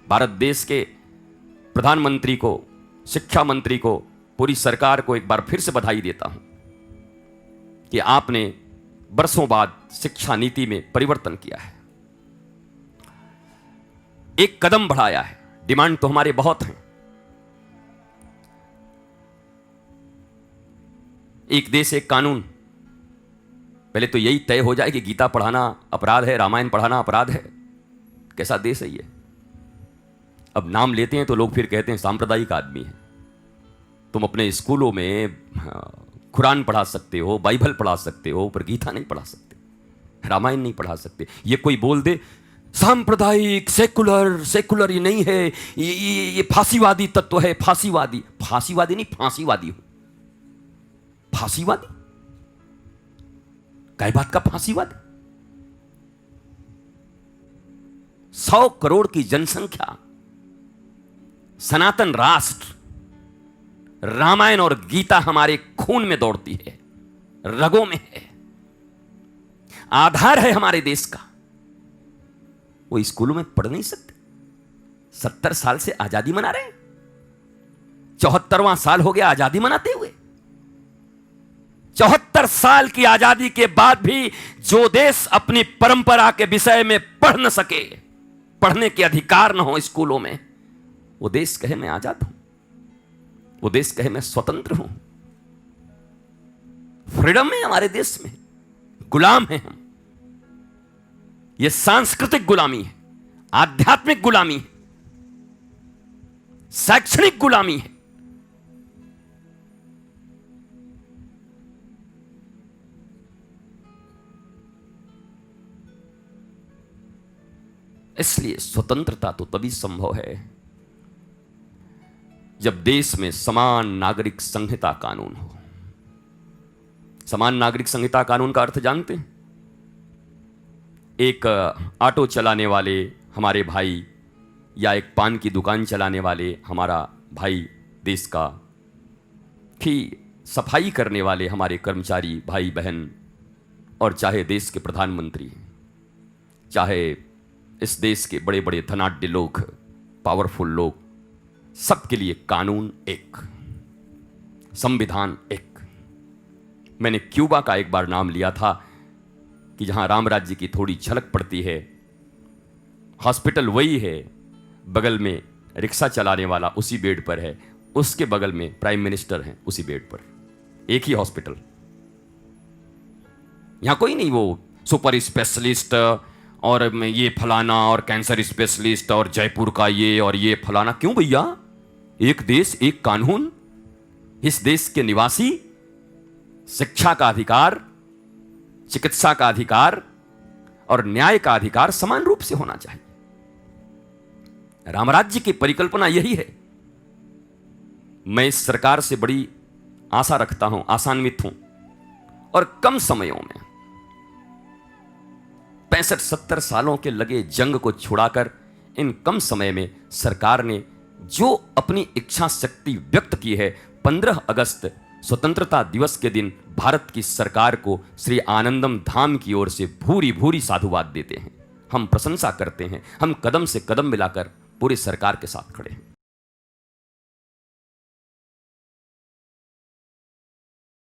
भारत देश के प्रधानमंत्री को, शिक्षा मंत्री को, पूरी सरकार को एक बार फिर से बधाई देता हूं कि आपने बरसों बाद शिक्षा नीति में परिवर्तन किया है, एक कदम बढ़ाया है। डिमांड तो हमारे बहुत हैं। एक देश एक कानून, पहले तो यही तय हो जाए कि गीता पढ़ाना अपराध है, रामायण पढ़ाना अपराध है। कैसा देश है ये? अब नाम लेते हैं तो लोग फिर कहते हैं सांप्रदायिक आदमी है। तुम अपने स्कूलों में कुरान पढ़ा सकते हो, बाइबल पढ़ा सकते हो, पर गीता नहीं पढ़ा सकते, रामायण नहीं पढ़ा सकते। ये कोई बोल दे सांप्रदायिक, सेकुलर, सेकुलर ये नहीं है, ये फांसीवादी तत्व है, फांसीवादी। फांसीवादी नहीं, फांसीवादी हो। फांसीवादी? क्या बात का फांसीवादी? 100 करोड़ की जनसंख्या, सनातन राष्ट्र, रामायण और गीता हमारे खून में दौड़ती है, रगों में है, आधार है हमारे देश का। वो स्कूलों में पढ़ नहीं सकते। 70 साल से आजादी मना रहे हैं, 74वां साल हो गया आजादी मनाते हुए। 74 साल की आजादी के बाद भी जो देश अपनी परंपरा के विषय में पढ़ न सके, पढ़ने के अधिकार न हो स्कूलों में, वो देश कहे मैं आजाद हूं, वो देश कहे मैं स्वतंत्र हूं। फ्रीडम है हमारे देश में, गुलाम हैं हम। यह सांस्कृतिक गुलामी है, आध्यात्मिक गुलामी है, शैक्षणिक गुलामी है। इसलिए स्वतंत्रता तो तभी संभव है जब देश में समान नागरिक संहिता कानून हो। समान नागरिक संहिता कानून का अर्थ जानते हैं? एक ऑटो चलाने वाले हमारे भाई या एक पान की दुकान चलाने वाले हमारा भाई देश का, कि सफाई करने वाले हमारे कर्मचारी भाई बहन, और चाहे देश के प्रधानमंत्री, चाहे इस देश के बड़े बड़े धनाढ्य लोग, पावरफुल लोग, सबके लिए कानून एक, संविधान एक। मैंने क्यूबा का एक बार नाम लिया था कि जहां राम राज्य की थोड़ी झलक पड़ती है, हॉस्पिटल वही है, बगल में रिक्शा चलाने वाला उसी बेड पर है, उसके बगल में प्राइम मिनिस्टर हैं उसी बेड पर, एक ही हॉस्पिटल। यहां कोई नहीं वो सुपर स्पेशलिस्ट और ये फलाना और कैंसर स्पेशलिस्ट और जयपुर का ये और ये फलाना। क्यों भैया? एक देश एक कानून। इस देश के निवासी शिक्षा का अधिकार, चिकित्सा का अधिकार और न्याय का अधिकार समान रूप से होना चाहिए। रामराज्य की परिकल्पना यही है। मैं इस सरकार से बड़ी आशा रखता हूं, आशान्वित हूं, और कम समयों में 65-70 सालों के लगे जंग को छुड़ाकर इन कम समय में सरकार ने जो अपनी इच्छा शक्ति व्यक्त की है, 15 अगस्त स्वतंत्रता दिवस के दिन भारत की सरकार को श्री आनंदम धाम की ओर से भूरी भूरी साधुवाद देते हैं। हम प्रशंसा करते हैं, हम कदम से कदम मिलाकर पूरी सरकार के साथ खड़े हैं।